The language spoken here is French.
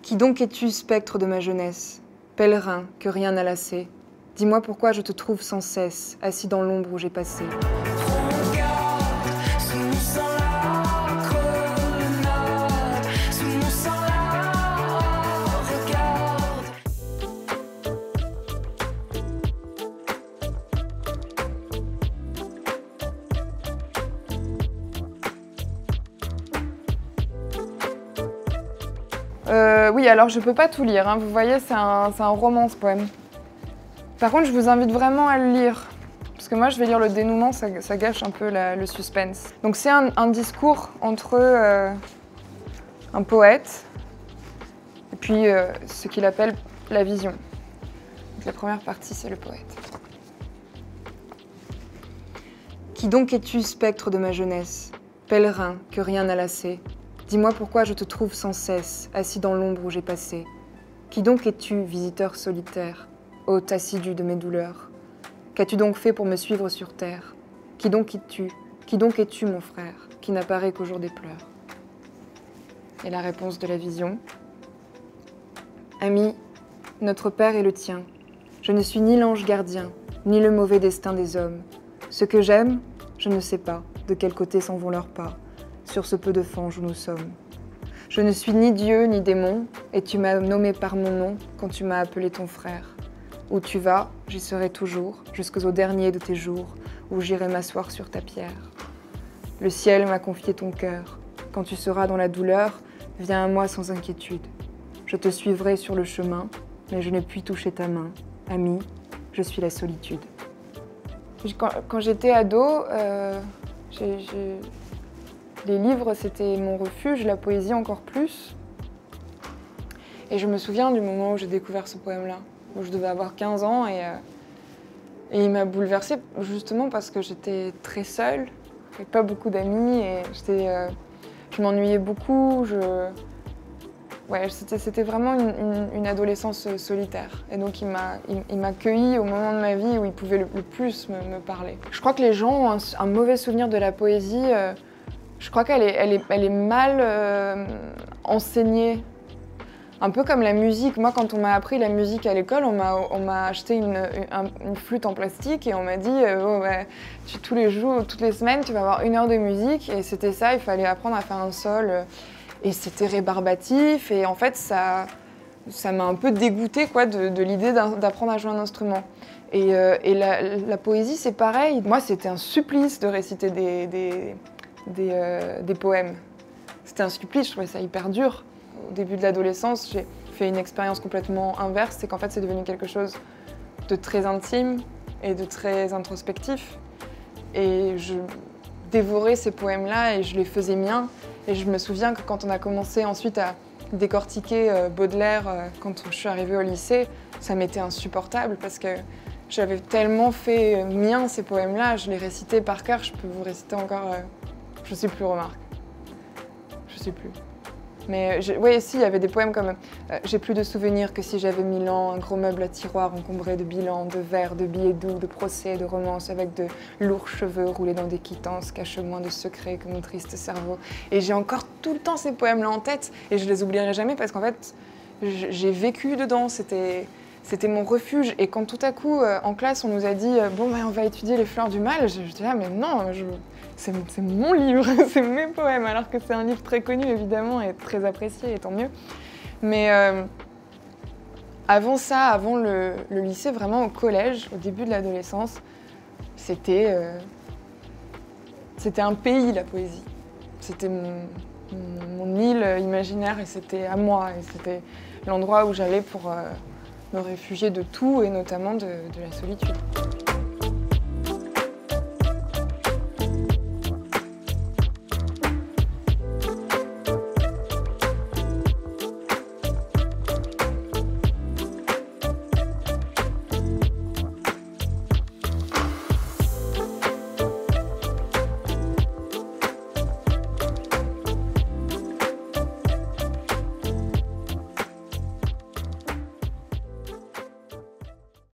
Qui donc es-tu, spectre de ma jeunesse, pèlerin que rien n'a lassé? Dis-moi pourquoi je te trouve sans cesse, assis dans l'ombre où j'ai passé. Oui, alors je peux pas tout lire, hein. Vous voyez, c'est un roman ce poème. Par contre, je vous invite vraiment à le lire, parce que moi je vais lire le dénouement, ça gâche un peu le suspense. Donc c'est un discours entre un poète et puis ce qu'il appelle la vision. Donc la première partie, c'est le poète. Qui donc es-tu, spectre de ma jeunesse, pèlerin que rien n'a lassé? Dis-moi pourquoi je te trouve sans cesse, assis dans l'ombre où j'ai passé. Qui donc es-tu, visiteur solitaire, hôte assidu de mes douleurs? Qu'as-tu donc fait pour me suivre sur terre? Qui donc es-tu? Qui donc es-tu, mon frère, qui n'apparaît qu'au jour des pleurs? Et la réponse de la vision. Ami, notre Père est le tien. Je ne suis ni l'ange gardien, ni le mauvais destin des hommes. Ce que j'aime, je ne sais pas de quel côté s'en vont leurs pas, sur ce peu de fange où nous sommes. Je ne suis ni Dieu ni démon, et tu m'as nommé par mon nom quand tu m'as appelé ton frère. Où tu vas, j'y serai toujours, jusqu'au dernier de tes jours, où j'irai m'asseoir sur ta pierre. Le ciel m'a confié ton cœur. Quand tu seras dans la douleur, viens à moi sans inquiétude. Je te suivrai sur le chemin, mais je ne puis toucher ta main. Ami, je suis la solitude. Quand j'étais ado, les livres, c'était mon refuge, la poésie encore plus. Et je me souviens du moment où j'ai découvert ce poème-là, où je devais avoir 15 ans et il m'a bouleversée justement parce que j'étais très seule, j'avais pas beaucoup d'amis et je m'ennuyais beaucoup. C'était vraiment une adolescence solitaire. Et donc il m'a cueillie au moment de ma vie où il pouvait le plus me parler. Je crois que les gens ont un mauvais souvenir de la poésie. Je crois qu'elle est mal enseignée. Un peu comme la musique. Moi, quand on m'a appris la musique à l'école, on m'a acheté une flûte en plastique et on m'a dit tous les jours, toutes les semaines, tu vas avoir 1 heure de musique. Et c'était ça, il fallait apprendre à faire un sol. Et c'était rébarbatif. Et en fait, ça m'a un peu dégoûtée quoi, de l'idée d'apprendre à jouer un instrument. Et la poésie, c'est pareil. Moi, c'était un supplice de réciter des poèmes. C'était un supplice, je trouvais ça hyper dur. Au début de l'adolescence, j'ai fait une expérience complètement inverse, c'est qu'en fait c'est devenu quelque chose de très intime et de très introspectif. Et je dévorais ces poèmes-là et je les faisais miens. Et je me souviens que quand on a commencé ensuite à décortiquer Baudelaire, quand je suis arrivée au lycée, ça m'était insupportable parce que j'avais tellement fait miens ces poèmes-là, je les récitais par cœur, je peux vous réciter encore... Je sais plus, remarque. Je sais plus. Mais oui, si, il y avait des poèmes comme j'ai plus de souvenirs que si j'avais 1000 ans, un gros meuble à tiroir encombré de bilans, de vers, de billets doux, de procès, de romances avec de lourds cheveux roulés dans des quittances, cache moins de secrets que mon triste cerveau. Et j'ai encore tout le temps ces poèmes-là en tête et je les oublierai jamais parce qu'en fait, j'ai vécu dedans, c'était mon refuge. Et quand tout à coup, en classe, on nous a dit bon, on va étudier les fleurs du mal, je dis mais non, c'est mon livre, c'est mes poèmes, alors que c'est un livre très connu évidemment et très apprécié, et tant mieux. Mais avant ça, avant le lycée, vraiment au collège, au début de l'adolescence, c'était un pays, la poésie. C'était mon île imaginaire et c'était à moi. Et c'était l'endroit où j'allais pour me réfugier de tout et notamment de la solitude.